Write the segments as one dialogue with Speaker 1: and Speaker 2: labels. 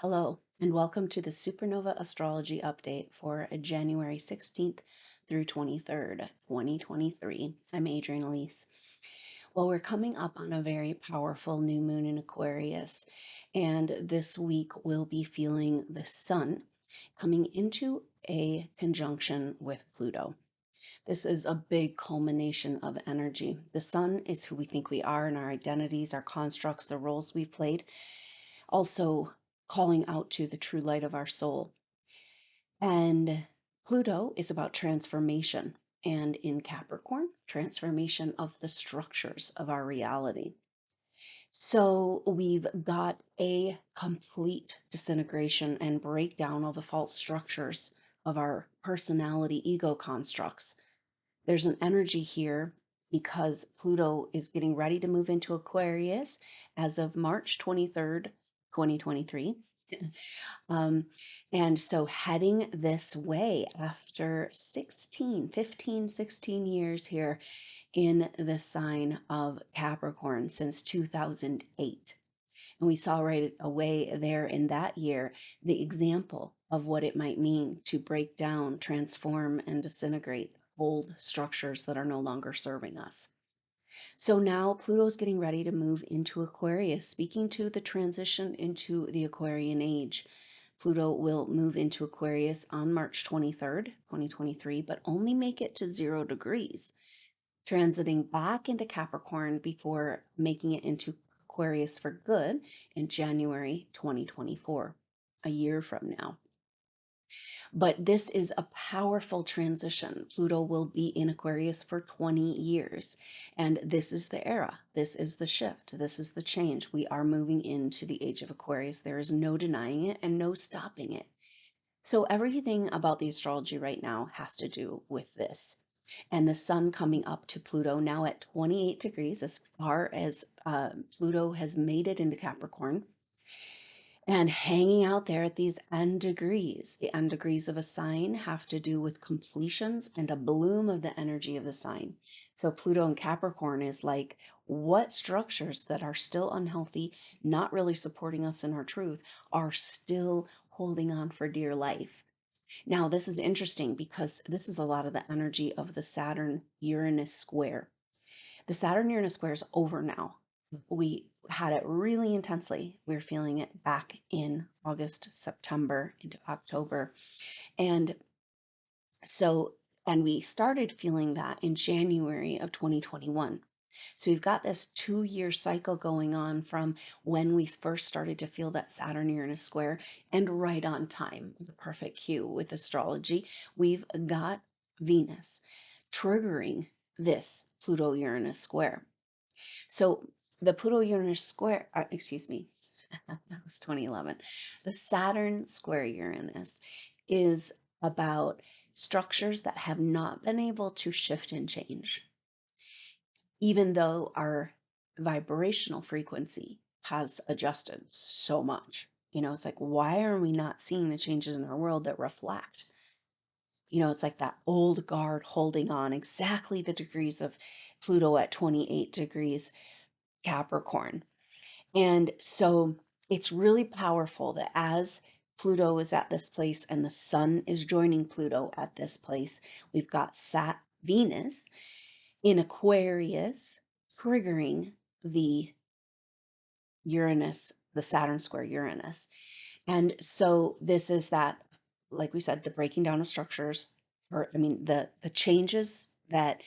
Speaker 1: Hello, and welcome to the SuperNova Astrology update for January 16th through 23rd, 2023. I'm Adrienne Elise. Well, we're coming up on a very powerful new moon in Aquarius, and this week we'll be feeling the sun coming into a conjunction with Pluto. This is a big culmination of energy. The sun is who we think we are and our identities, our constructs, the roles we've played, also calling out to the true light of our soul. And Pluto is about transformation. And in Capricorn, transformation of the structures of our reality. So we've got a complete disintegration and breakdown of the false structures of our personality ego constructs. There's an energy here because Pluto is getting ready to move into Aquarius as of March 23rd, 2023. Um, and so heading this way after 16 years here in the sign of Capricorn since 2008. And we saw right away there in that year the example of what it might mean to break down, transform, and disintegrate old structures that are no longer serving us. So now Pluto's getting ready to move into Aquarius, speaking to the transition into the Aquarian age. Pluto will move into Aquarius on March 23rd, 2023, but only make it to 0 degrees, transiting back into Capricorn before making it into Aquarius for good in January 2024, a year from now. But this is a powerful transition. Pluto will be in Aquarius for 20 years. And this is the era. This is the shift. This is the change. We are moving into the age of Aquarius. There is no denying it and no stopping it. So everything about the astrology right now has to do with this. And the sun coming up to Pluto now at 28 degrees, as far as Pluto has made it into Capricorn, and hanging out there at these end degrees. The end degrees of a sign have to do with completions and a bloom of the energy of the sign. So Pluto and Capricorn is like, what structures that are still unhealthy, not really supporting us in our truth, are still holding on for dear life. Now, this is interesting because this is a lot of the energy of the Saturn Uranus square. The Saturn Uranus square is over now. We had it really intensely. We were feeling it back in August, September, into October. And so, and we started feeling that in January of 2021. So we've got this 2-year cycle going on from when we first started to feel that Saturn Uranus square, and right on time, the perfect cue with astrology. We've got Venus triggering this Pluto Uranus square. So the Pluto Uranus square, excuse me, that was 2011. The Saturn square Uranus is about structures that have not been able to shift and change, even though our vibrational frequency has adjusted so much. It's like, why are we not seeing the changes in our world that reflect? It's like that old guard holding on, exactly the degrees of Pluto at 28 degrees Capricorn. And so it's really powerful that as Pluto is at this place and the sun is joining Pluto at this place, we've got Venus in Aquarius triggering the Uranus, the Saturn square Uranus. And so this is that, like we said, the breaking down of structures, or the changes that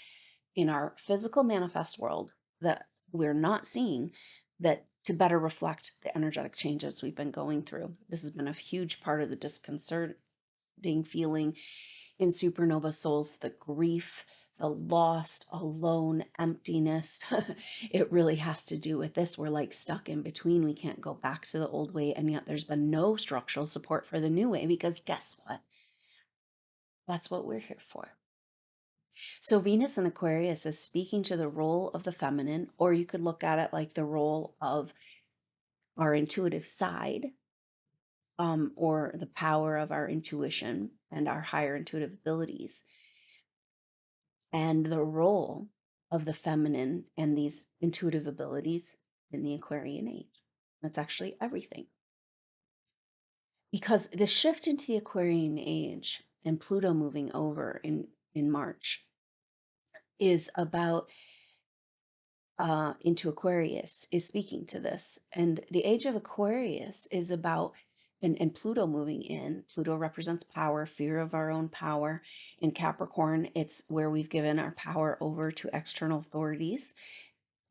Speaker 1: in our physical manifest world that we're not seeing, that to better reflect the energetic changes we've been going through. This has been a huge part of the disconcerting feeling in supernova souls, the grief, the lost, alone, emptiness. It really has to do with this. We're like stuck in between. We can't go back to the old way, and yet there's been no structural support for the new way, because guess what? That's what we're here for. So Venus in Aquarius is speaking to the role of the feminine, or you could look at it like the role of our intuitive side, or the power of our intuition and our higher intuitive abilities, and the role of the feminine and these intuitive abilities in the Aquarian age. That's actually everything. because the shift into the Aquarian age and Pluto moving over in March is about into Aquarius is speaking to this. And the age of Aquarius is about, and Pluto moving in. Pluto represents power, fear of our own power. In Capricorn, it's where we've given our power over to external authorities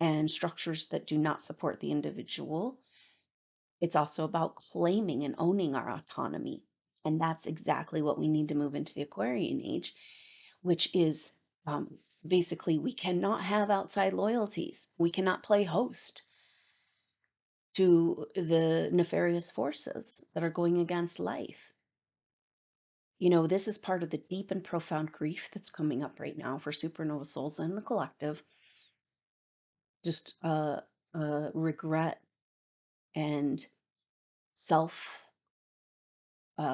Speaker 1: and structures that do not support the individual. It's also about claiming and owning our autonomy. And that's exactly what we need to move into the Aquarian age, which is basically we cannot have outside loyalties. We cannot play host to the nefarious forces that are going against life. You know, this is part of the deep and profound grief that's coming up right now for supernova souls and the collective. Just regret and self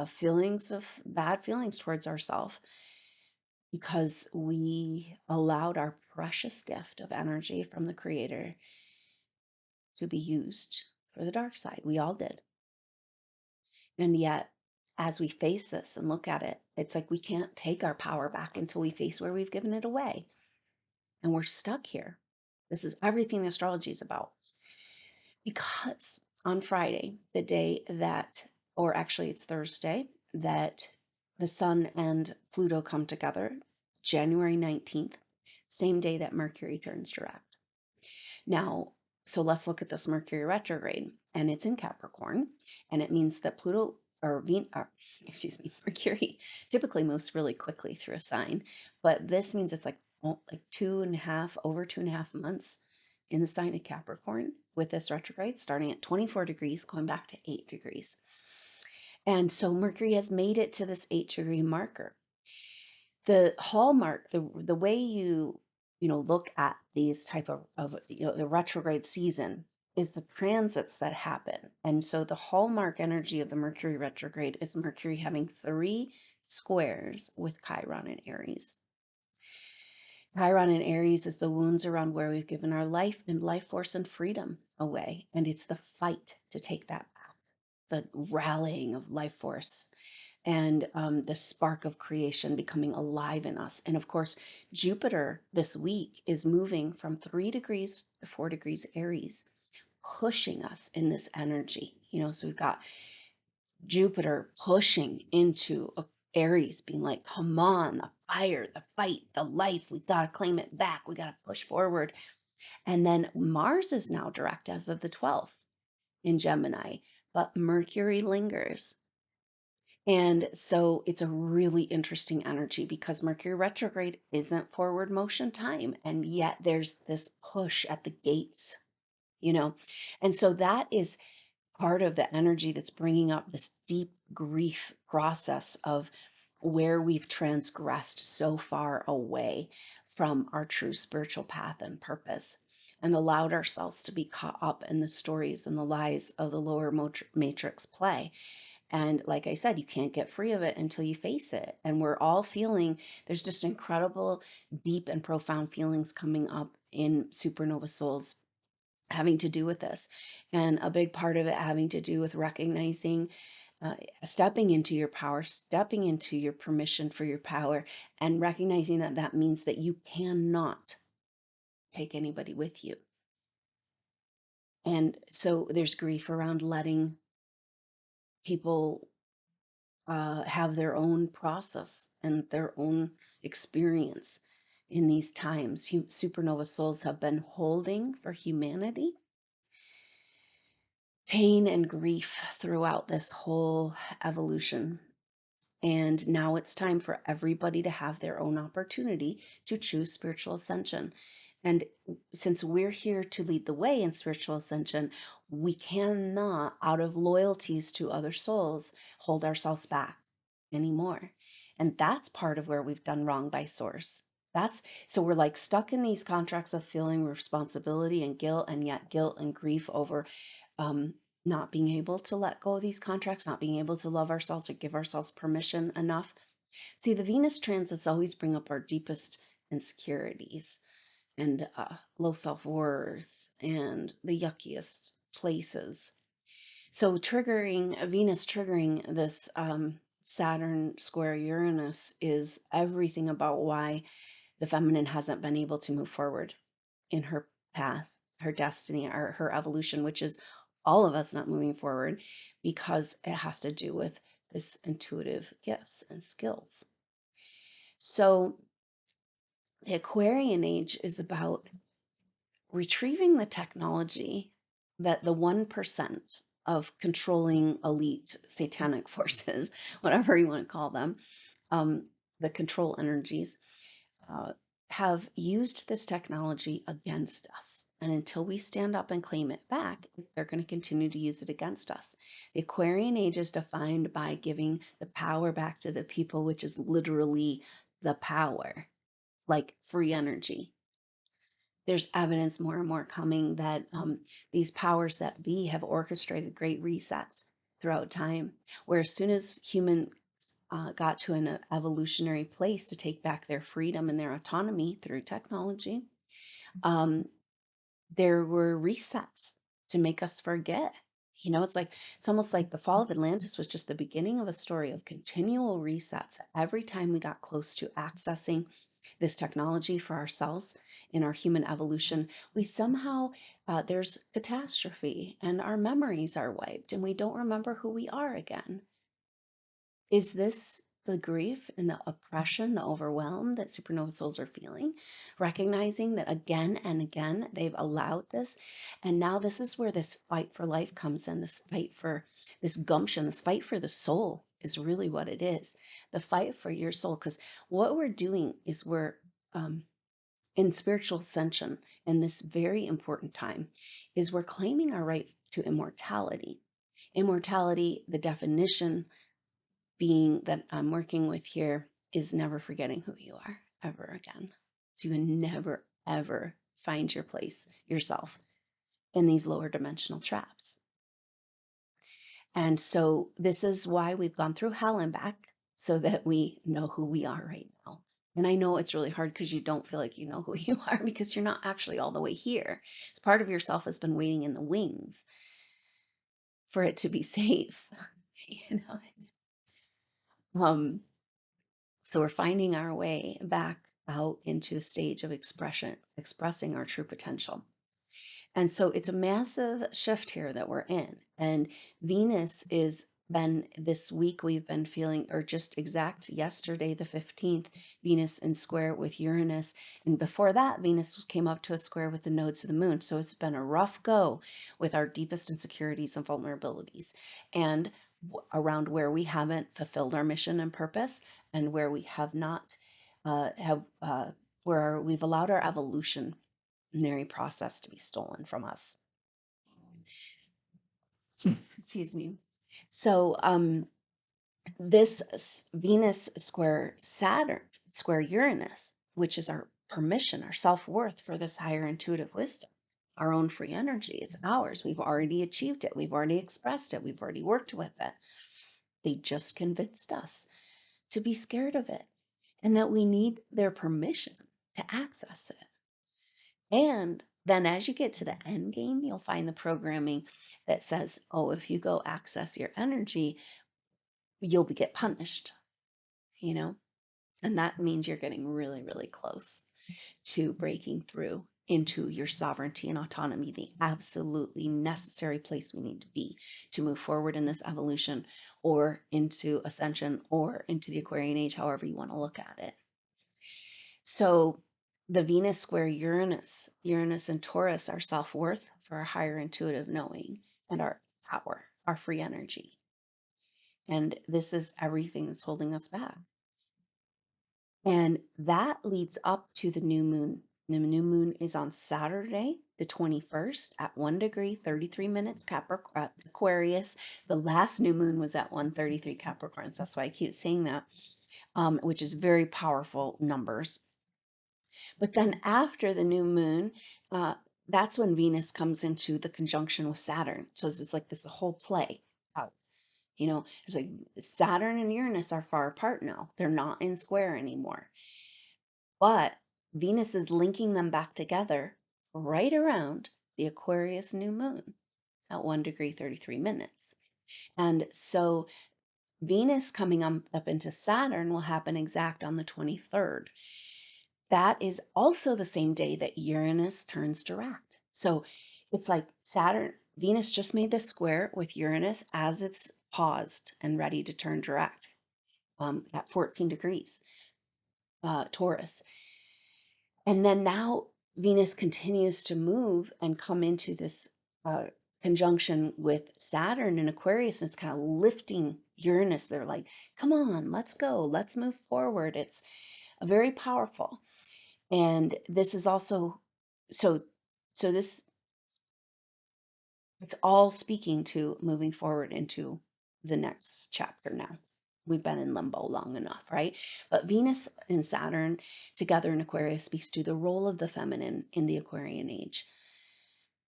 Speaker 1: feelings of bad feelings towards ourselves because we allowed our precious gift of energy from the creator to be used for the dark side. We all did. And yet, as we face this and look at it, it's like we can't take our power back until we face where we've given it away. And we're stuck here. This is everything the astrology is about. Because on Friday, the day that, or actually it's Thursday, that the Sun and Pluto come together, January 19th, same day that Mercury turns direct. Now, so let's look at this Mercury retrograde, and it's in Capricorn, and it means that Pluto or Mercury typically moves really quickly through a sign, but this means it's like over 2.5 months in the sign of Capricorn with this retrograde, starting at 24 degrees, going back to 8 degrees. And so Mercury has made it to this 8-degree marker. The hallmark, the way you look at these type of the retrograde season is the transits that happen. And so the hallmark energy of the Mercury retrograde is Mercury having 3 squares with Chiron and Aries. Chiron and Aries is the wounds around where we've given our life and life force and freedom away. And it's the fight to take that back, the rallying of life force and the spark of creation becoming alive in us. And of course, Jupiter this week is moving from 3 degrees to 4 degrees Aries, pushing us in this energy. So we've got Jupiter pushing into Aries, being like, come on, the fire, the fight, the life, we got to claim it back. We got to push forward. And then Mars is now direct as of the 12th in Gemini, but Mercury lingers. And so it's a really interesting energy because Mercury retrograde isn't forward motion time. And yet there's this push at the gates, And so that is part of the energy that's bringing up this deep grief process of where we've transgressed so far away from our true spiritual path and purpose and allowed ourselves to be caught up in the stories and the lies of the lower matrix play. And like I said, you can't get free of it until you face it. And we're all feeling, there's just incredible, deep and profound feelings coming up in supernova souls having to do with this. And a big part of it having to do with recognizing, stepping into your power, stepping into your permission for your power, and recognizing that that means that you cannot take anybody with you. And so there's grief around letting people have their own process and their own experience in these times. Supernova souls have been holding for humanity pain and grief throughout this whole evolution. And now it's time for everybody to have their own opportunity to choose spiritual ascension. And since we're here to lead the way in spiritual ascension, we cannot, out of loyalties to other souls, hold ourselves back anymore. And that's part of where we've done wrong by source. So we're like stuck in these contracts of feeling responsibility and guilt, and yet guilt and grief over not being able to let go of these contracts, not being able to love ourselves or give ourselves permission enough. See, the Venus transits always bring up our deepest insecurities and low self-worth and the yuckiest places. So Venus triggering this Saturn square Uranus is everything about why the feminine hasn't been able to move forward in her path, her destiny, or her evolution, which is all of us not moving forward because it has to do with this intuitive gifts and skills. So the Aquarian age is about retrieving the technology that the 1% of controlling elite satanic forces, whatever you want to call them, the control energies, uh, have used this technology against us. And until we stand up and claim it back, they're going to continue to use it against us. The Aquarian age is defined by giving the power back to the people, which is literally the power, like free energy. There's evidence more and more coming that these powers that be have orchestrated great resets throughout time, where as soon as humans got to an evolutionary place to take back their freedom and their autonomy through technology, um, there were resets to make us forget. It's almost like the fall of Atlantis was just the beginning of a story of continual resets. Every time we got close to accessing this technology for ourselves in our human evolution, we somehow, there's catastrophe and our memories are wiped and we don't remember who we are again. Is this the grief and the oppression, the overwhelm that supernova souls are feeling? Recognizing that again and again they've allowed this. And now this is where this fight for life comes in, this fight for this gumption, this fight for the soul is really what it is. The fight for your soul. Because what we're doing is we're in spiritual ascension in this very important time, is we're claiming our right to immortality. Immortality, the definition being that I'm working with here, is never forgetting who you are ever again. So you can never, ever find your place, yourself, in these lower dimensional traps. And so this is why we've gone through hell and back, so that we know who we are right now. And I know it's really hard because you don't feel like you know who you are because you're not actually all the way here. It's part of yourself has been waiting in the wings for it to be safe. you know. So we're finding our way back out into a stage of expressing our true potential. And so it's a massive shift here that we're in. And Venus is been this week we've been feeling, or just exact yesterday, the 15th, Venus in square with Uranus. And before that, Venus came up to a square with the nodes of the moon. So it's been a rough go with our deepest insecurities and vulnerabilities. And around where we haven't fulfilled our mission and purpose, and where we have not where we've allowed our evolutionary process to be stolen from us. Excuse me. So this Venus square Saturn square Uranus, which is our permission, our self-worth for this higher intuitive wisdom, our own free energy, it's ours. We've already achieved it. We've already expressed it. We've already worked with it. They just convinced us to be scared of it and that we need their permission to access it. And then as you get to the end game, you'll find the programming that says, oh, if you go access your energy, you'll get punished, and that means you're getting really, really close to breaking through into your sovereignty and autonomy, the absolutely necessary place we need to be to move forward in this evolution, or into ascension, or into the Aquarian age, however you want to look at it. So the Venus square Uranus, Uranus and Taurus, our self-worth for our higher intuitive knowing and our power, our free energy. And this is everything that's holding us back. And that leads up to the new moon. The new moon is on Saturday, the 21st at 1 degree, 33 minutes Aquarius. The last new moon was at 1:33 Capricorns. That's why I keep saying that, which is very powerful numbers. But then after the new moon, that's when Venus comes into the conjunction with Saturn. So it's like this whole play out. It's like Saturn and Uranus are far apart now. They're not in square anymore. But Venus is linking them back together right around the Aquarius new moon. at 1°33'. And so Venus coming up into Saturn will happen exact on the 23rd. That is also the same day that Uranus turns direct. So it's like Venus just made this square with Uranus as it's paused and ready to turn direct at 14 degrees, Taurus. And then now Venus continues to move and come into this conjunction with Saturn in Aquarius. And it's kind of lifting Uranus. They're like, come on, let's go, let's move forward. It's very powerful. And this is also, so this, it's all speaking to moving forward into the next chapter now. We've been in limbo long enough, right? But Venus and Saturn together in Aquarius speaks to the role of the feminine in the Aquarian age.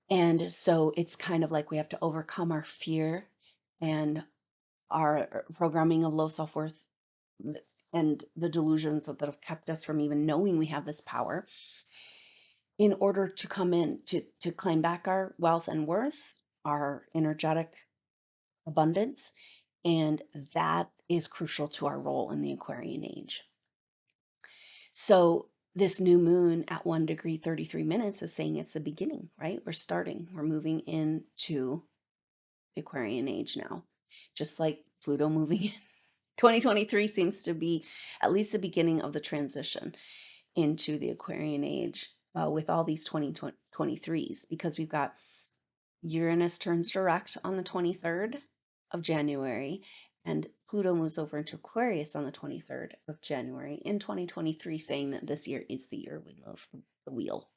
Speaker 1: And so it's kind of like we have to overcome our fear and our programming of low self-worth and the delusions that have kept us from even knowing we have this power in order to come in to claim back our wealth and worth, our energetic abundance. And that is crucial to our role in the Aquarian age. So this new moon at 1°33' is saying it's the beginning, right? We're starting, we're moving into the Aquarian age now, just like Pluto moving in. 2023 seems to be at least the beginning of the transition into the Aquarian age with all these 2023s, because we've got Uranus turns direct on the 23rd of January, and Pluto moves over into Aquarius on the 23rd of January in 2023, saying that this year is the year we love the wheel.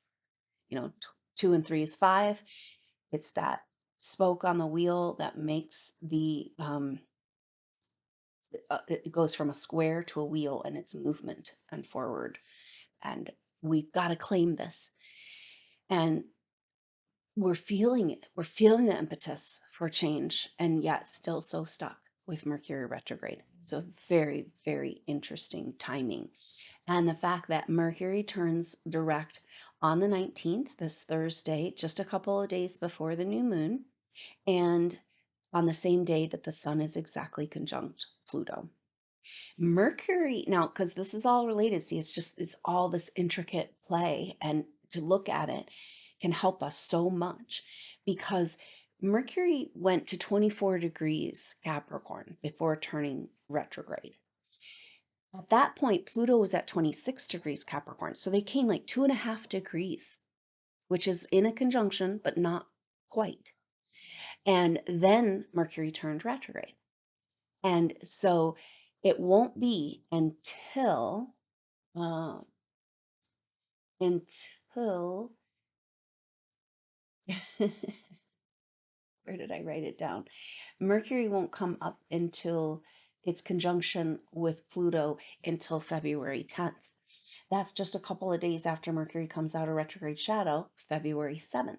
Speaker 1: You know, 2 and 3 is 5. It's that spoke on the wheel that makes the it goes from a square to a wheel, and it's movement and forward. And we've got to claim this. And we're feeling it. We're feeling the impetus for change, and yet still so stuck with Mercury retrograde. So very, very interesting timing. And the fact that Mercury turns direct on the 19th, this Thursday, just a couple of days before the new moon, and on the same day that the sun is exactly conjunct Pluto. Mercury, now, because this is all related, see, it's all this intricate play, and to look at it can help us so much, because Mercury went to 24 degrees Capricorn before turning retrograde. At that point, Pluto was at 26 degrees Capricorn. So they came like 2.5 degrees, which is in a conjunction, but not quite. And then Mercury turned retrograde. And so it won't be until until where did I write it down? Mercury won't come up until its conjunction with Pluto until February 10th. That's just a couple of days after Mercury comes out of retrograde shadow, February 7th.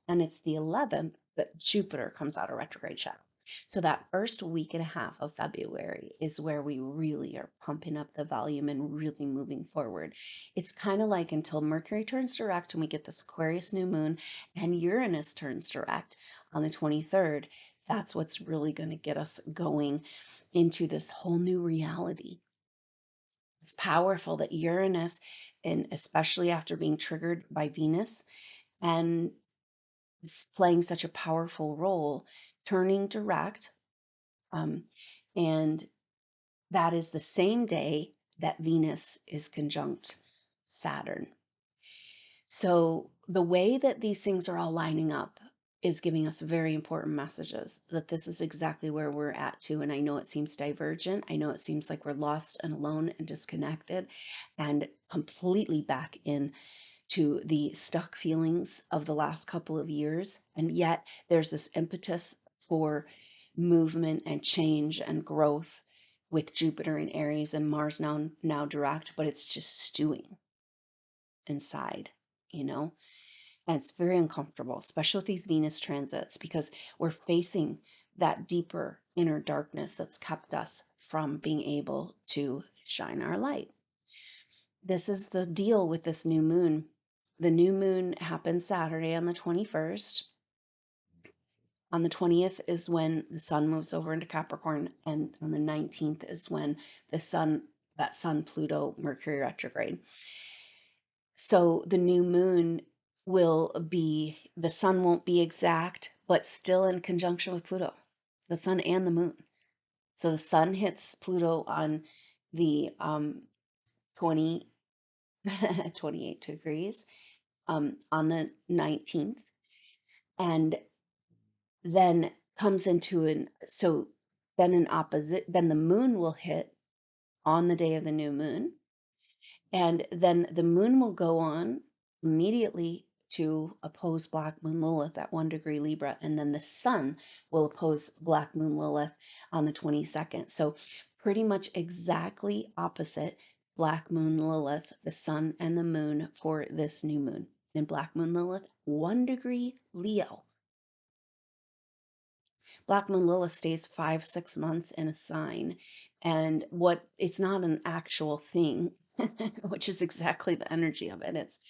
Speaker 1: And it's the 11th that Jupiter comes out of retrograde shadow. So that first week and a half of February is where we really are pumping up the volume and really moving forward. It's kind of like until Mercury turns direct and we get this Aquarius new moon and Uranus turns direct on the 23rd. That's what's really going to get us going into this whole new reality. It's powerful that Uranus, and especially after being triggered by Venus and playing such a powerful role, turning direct, and that is the same day that Venus is conjunct Saturn. So the way that these things are all lining up is giving us very important messages that this is exactly where we're at too. And I know it seems divergent. I know it seems like we're lost and alone and disconnected and completely back in to the stuck feelings of the last couple of years. And yet there's this impetus for movement and change and growth with Jupiter in Aries and Mars now direct, but it's just stewing inside, you know? And it's very uncomfortable, especially with these Venus transits, because we're facing that deeper inner darkness that's kept us from being able to shine our light. This is the deal with this new moon. The new moon happens Saturday on the 21st. On the 20th is when the sun moves over into Capricorn, and on the 19th is when the sun, that sun, Pluto, Mercury retrograde. So the new moon will be, the sun won't be exact, but still in conjunction with Pluto, the sun and the moon. So the sun hits Pluto on the 20, 28 degrees on the 19th, and then comes into an opposite, then the moon will hit on the day of the new moon, and then the moon will go on immediately to oppose Black Moon Lilith at 1 degree Libra, and then the sun will oppose Black Moon Lilith on the 22nd. So pretty much exactly opposite Black Moon Lilith, the sun and the moon for this new moon. And Black Moon Lilith, 1 degree Leo. Black Moon Lilith stays 5-6 months in a sign, and it's not an actual thing, which is exactly the energy of it. It's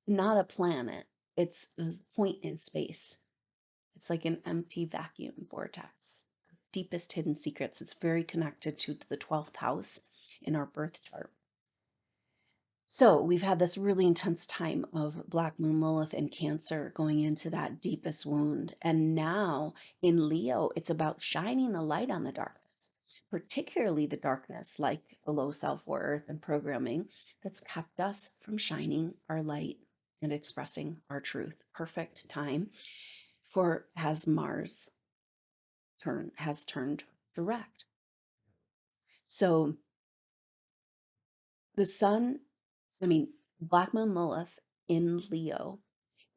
Speaker 1: not a planet, it's a point in space. It's like an empty vacuum vortex. Deepest hidden secrets. It's very connected to the 12th house in our birth chart. So we've had this really intense time of Black Moon Lilith and Cancer going into that deepest wound. And now in Leo, it's about shining the light on the darkness, particularly the darkness like the low self-worth and programming that's kept us from shining our light and expressing our truth. Perfect time for as Mars has turned direct. So the sun, Black Moon Lilith in Leo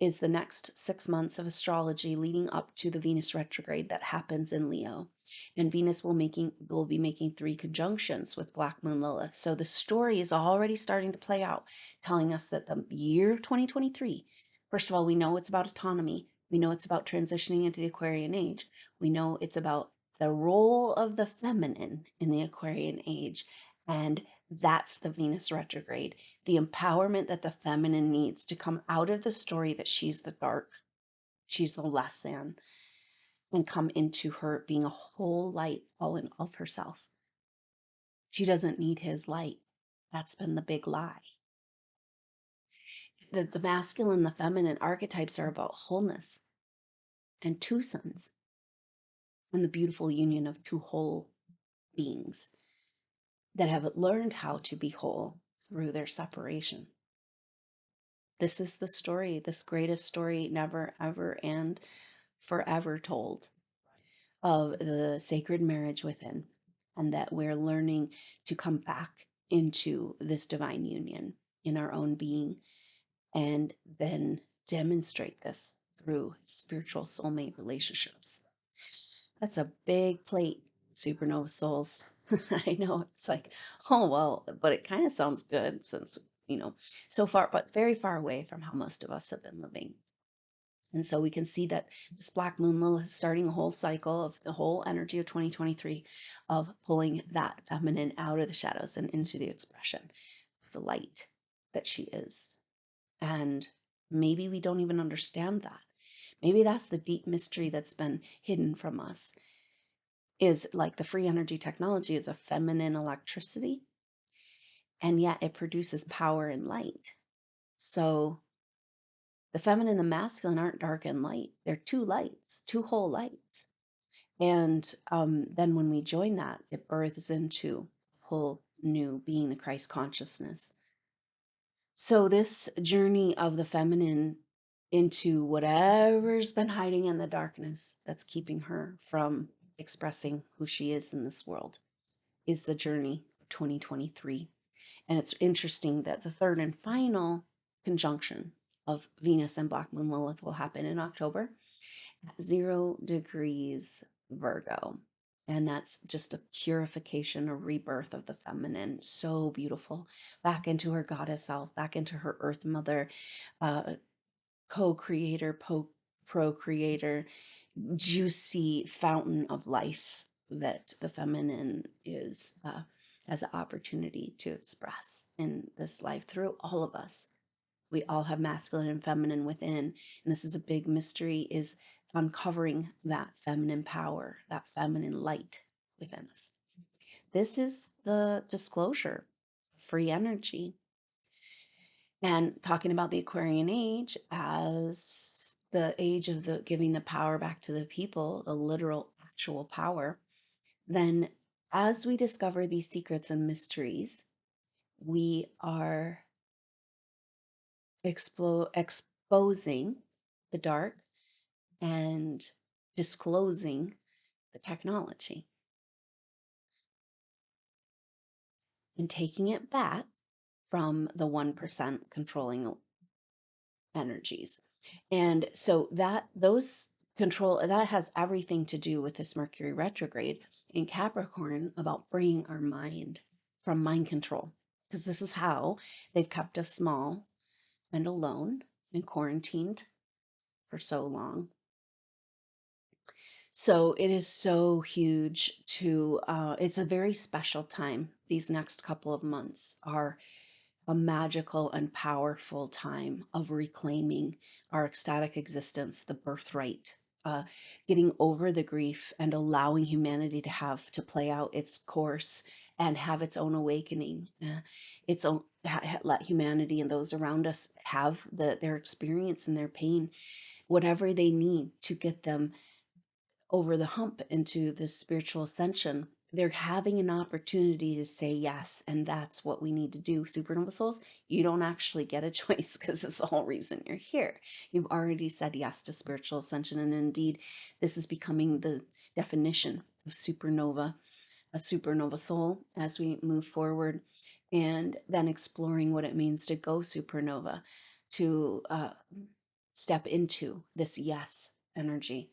Speaker 1: is the next 6 months of astrology leading up to the Venus retrograde that happens in Leo. And Venus will be making 3 conjunctions with Black Moon Lilith. So the story is already starting to play out, telling us that the year 2023, first of all, we know it's about autonomy. We know it's about transitioning into the Aquarian age. We know it's about the role of the feminine in the Aquarian age. And that's the Venus retrograde, the empowerment that the feminine needs to come out of the story that she's the dark, she's the less than, and come into her being a whole light all in of herself. She doesn't need his light. That's been the big lie. The masculine, the feminine archetypes are about wholeness and 2 suns and the beautiful union of 2 whole beings that have learned how to be whole through their separation. This is the story, this greatest story never, ever, and forever told of the sacred marriage within, and that we're learning to come back into this divine union in our own being and then demonstrate this through spiritual soulmate relationships. That's a big plate, supernova souls. I know it's like, oh, well, but it kind of sounds good since, so far, but it's very far away from how most of us have been living. And so we can see that this Black Moon Lilith is starting a whole cycle of the whole energy of 2023 of pulling that feminine out of the shadows and into the expression of the light that she is. And maybe we don't even understand that. Maybe that's the deep mystery that's been hidden from us, is like the free energy technology is a feminine electricity, and yet it produces power and light. So the feminine and the masculine aren't dark and light. They're 2 lights, 2 whole lights. And then when we join that, it births into a whole new being, the Christ consciousness. So this journey of the feminine into whatever's been hiding in the darkness that's keeping her from expressing who she is in this world is the journey of 2023. And it's interesting that the third and final conjunction of Venus and Black Moon Lilith will happen in October at 0 degrees Virgo. And that's just a purification, a rebirth of the feminine. So beautiful. Back into her goddess self, back into her earth mother, co-creator, procreator, juicy fountain of life that the feminine is as an opportunity to express in this life through all of us. We all have masculine and feminine within, and this is a big mystery, is uncovering that feminine power, that feminine light within us. This is the disclosure, free energy. And talking about the Aquarian age as the age of the giving the power back to the people, the literal actual power, then as we discover these secrets and mysteries, we are exposing the dark and disclosing the technology and taking it back from the 1% controlling energies. And so those control, that has everything to do with this Mercury retrograde in Capricorn about freeing our mind from mind control. Because this is how they've kept us small and alone and quarantined for so long. So it is so huge to, it's a very special time. These next couple of months are a magical and powerful time of reclaiming our ecstatic existence, the birthright, getting over the grief and allowing humanity to have to play out its course and have its own awakening, its own, let humanity and those around us have their experience and their pain, whatever they need to get them over the hump into this spiritual ascension. They're having an opportunity to say yes, and that's what we need to do. Supernova souls, you don't actually get a choice because it's the whole reason you're here. You've already said yes to spiritual ascension, and indeed, this is becoming the definition of supernova, a supernova soul, as we move forward, and then exploring what it means to go supernova, to step into this yes energy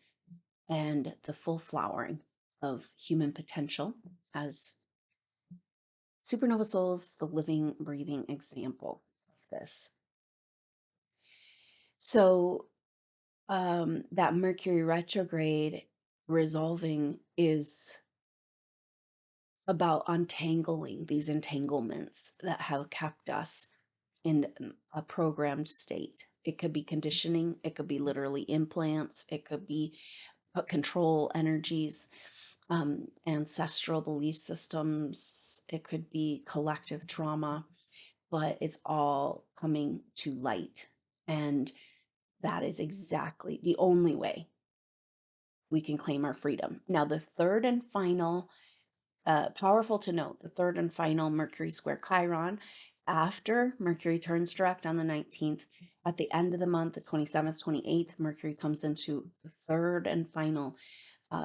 Speaker 1: and the full flowering of human potential as supernova souls, the living, breathing example of this. So that Mercury retrograde resolving is about untangling these entanglements that have kept us in a programmed state. It could be conditioning, it could be literally implants, it could be control energies, ancestral belief systems, it could be collective trauma, but it's all coming to light. And that is exactly the only way we can claim our freedom. Now, the third and final, powerful to note, the third and final Mercury square Chiron, after Mercury turns direct on the 19th, at the end of the month, the 27th, 28th, Mercury comes into the third and final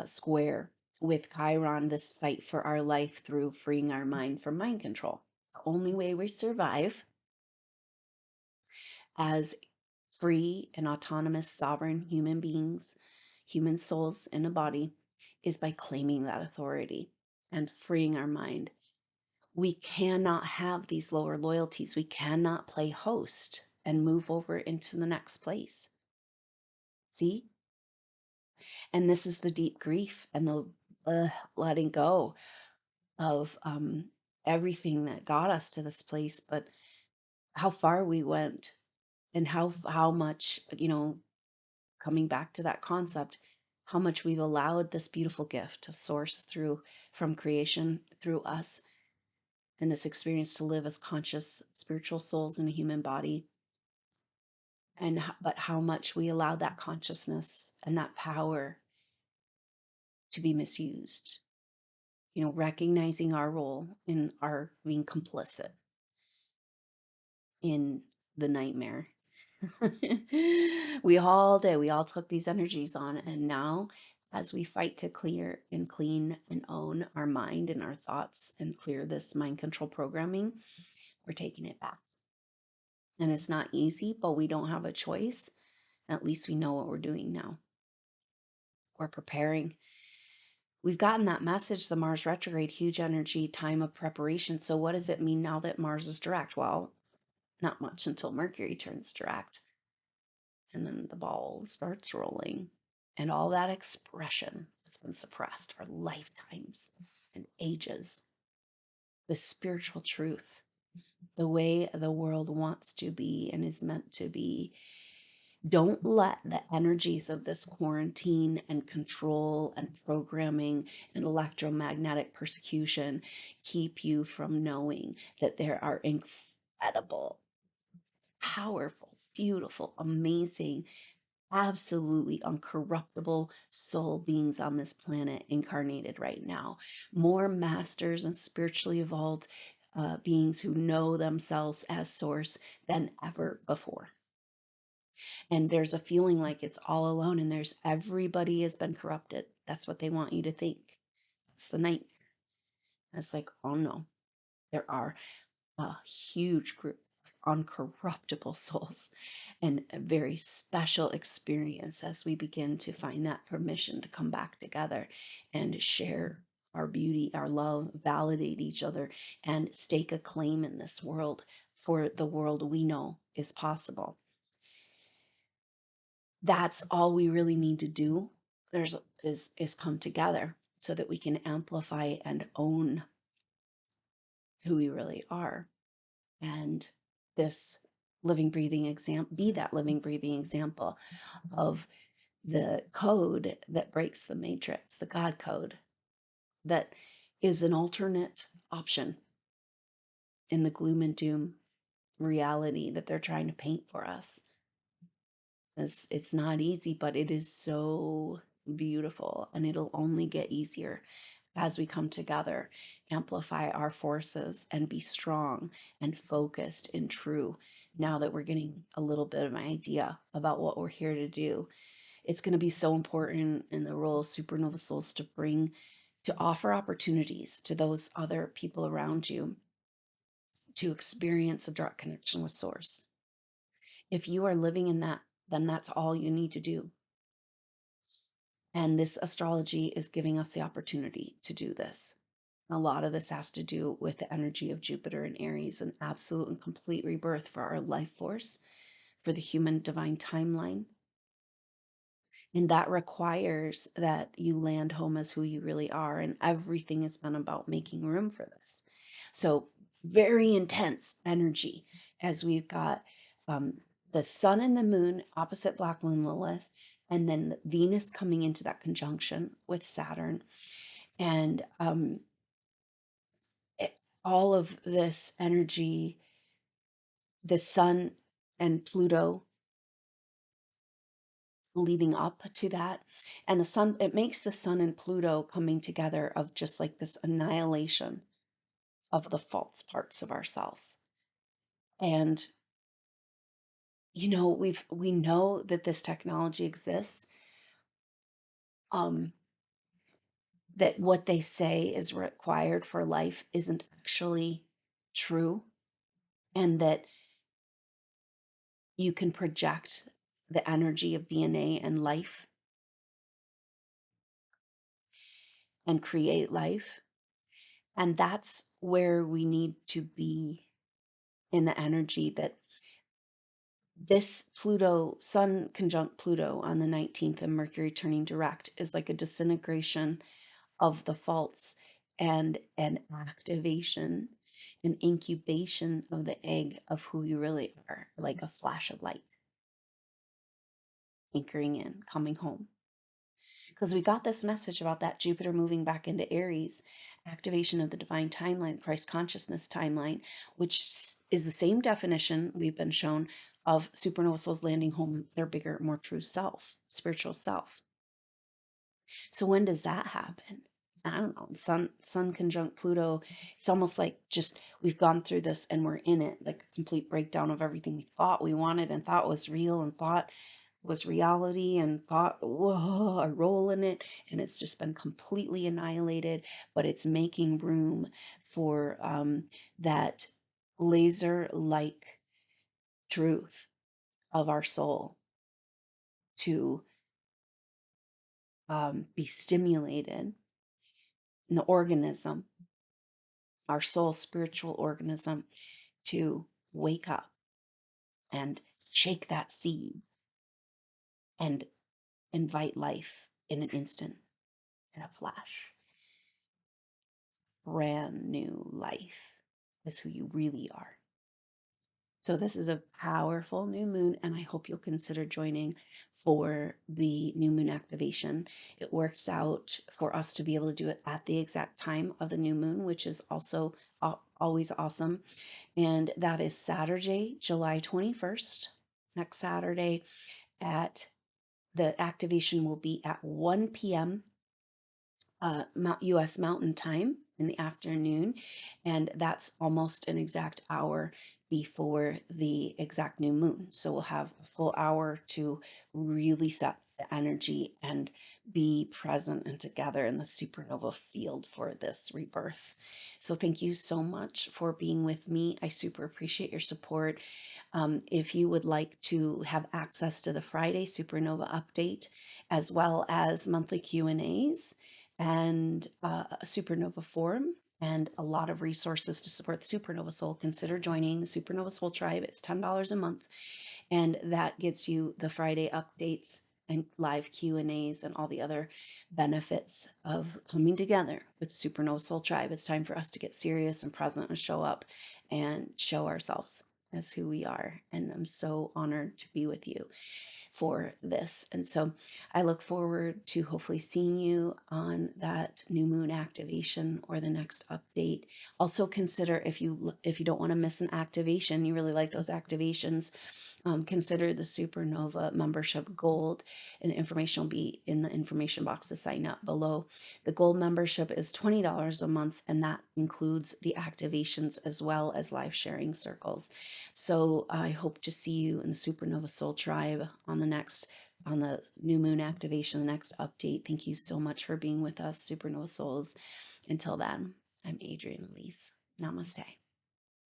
Speaker 1: square with Chiron, this fight for our life through freeing our mind from mind control. The only way we survive as free and autonomous, sovereign human beings, human souls in a body, is by claiming that authority and freeing our mind. We cannot have these lower loyalties. We cannot play host and move over into the next place. See? And this is the deep grief and the letting go of everything that got us to this place, but how far we went and how much, coming back to that concept, how much we've allowed this beautiful gift of source through from creation through us and this experience to live as conscious spiritual souls in a human body, and but how much we allowed that consciousness and that power to be misused, recognizing our role in our being complicit in the nightmare. We all did. We all took these energies on. And now, as we fight to clear and clean and own our mind and our thoughts and clear this mind control programming, we're taking it back. And it's not easy, but we don't have a choice. At least we know what we're doing now. We're preparing. We've gotten that message, the Mars retrograde, huge energy, time of preparation. So what does it mean now that Mars is direct? Well, not much until Mercury turns direct. And then the ball starts rolling. And all that expression has been suppressed for lifetimes and ages. The spiritual truth, the way the world wants to be and is meant to be, Don't let the energies of this quarantine and control and programming and electromagnetic persecution keep you from knowing that there are incredible, powerful, beautiful, amazing, absolutely uncorruptible soul beings on this planet incarnated right now. More masters and spiritually evolved beings who know themselves as source than ever before. And there's a feeling like it's all alone, and there's everybody has been corrupted. That's what they want you to think. It's the nightmare. It's like, oh no, there are a huge group of uncorruptible souls, and a very special experience as we begin to find that permission to come back together and share our beauty, our love, validate each other, and stake a claim in this world for the world we know is possible. That's all we really need to do. Is come together so that we can amplify and own who we really are. And this living, breathing example, be that living, breathing example of the code that breaks the matrix, the God code, that is an alternate option in the gloom and doom reality that they're trying to paint for us. It's not easy, but it is so beautiful, and it'll only get easier as we come together, amplify our forces, and be strong and focused and true. Now that we're getting a little bit of an idea about what we're here to do, it's going to be so important in the role of supernova souls to offer opportunities to those other people around you to experience a direct connection with source. If you are living in that, then that's all you need to do. And this astrology is giving us the opportunity to do this. A lot of this has to do with the energy of Jupiter and Aries, an absolute and complete rebirth for our life force, for the human divine timeline. And that requires that you land home as who you really are. And everything has been about making room for this. So, very intense energy as we've got the sun and the moon opposite Black Moon Lilith, and then Venus coming into that conjunction with Saturn. And all of this energy, the sun and Pluto leading up to that, and the sun, it makes the sun and Pluto coming together of just like this annihilation of the false parts of ourselves. And we know that this technology exists, that what they say is required for life isn't actually true, and that you can project the energy of DNA and life and create life. And that's where we need to be in the energy that this Pluto, Sun conjunct Pluto on the 19th and Mercury turning direct is like a disintegration of the faults and an activation, an incubation of the egg of who you really are, like a flash of light, anchoring in, coming home. Because we got this message about that Jupiter moving back into Aries, activation of the divine timeline, Christ consciousness timeline, which is the same definition we've been shown of supernova souls landing home their bigger, more true self, spiritual self. So when does that happen? I don't know. Sun conjunct Pluto. It's almost like just we've gone through this and we're in it, like a complete breakdown of everything we thought we wanted and thought was real and thought was reality and thought, whoa, a role in it. And it's just been completely annihilated, but it's making room for that laser-like truth of our soul to be stimulated in the organism, our soul spiritual organism, to wake up and shake that seed and invite life in an instant, in a flash. Brand new life is who you really are. So this is a powerful new moon, and I hope you'll consider joining for the new moon activation. It works out for us to be able to do it at the exact time of the new moon, which is also always awesome. And that is Saturday, July 21st, next Saturday at the activation will be at 1 p.m. US Mountain Time in the afternoon, and that's almost an exact hour before the exact new moon. So we'll have a full hour to really set the energy and be present and together in the supernova field for this rebirth. So thank you so much for being with me. I super appreciate your support. If you would like to have access to the Friday supernova update, as well as monthly Q&As, and a supernova forum and a lot of resources to support the supernova soul, consider joining the supernova soul tribe. It's $10 a month, and that gets you the Friday updates and live Q&As and all the other benefits of coming together with supernova soul tribe. It's time for us to get serious and present and show up and show ourselves as who we are, and I'm so honored to be with you for this. And so I look forward to hopefully seeing you on that new moon activation or the next update. Also consider, if you don't want to miss an activation, you really like those activations, consider the Supernova membership gold, and the information will be in the information box to sign up below. The gold membership is $20 a month, and that includes the activations as well as live sharing circles. So I hope to see you in the Supernova Soul Tribe on the new moon activation, the next update. Thank you so much for being with us, Supernova Souls. Until then, I'm Adrienne Elise. Namaste.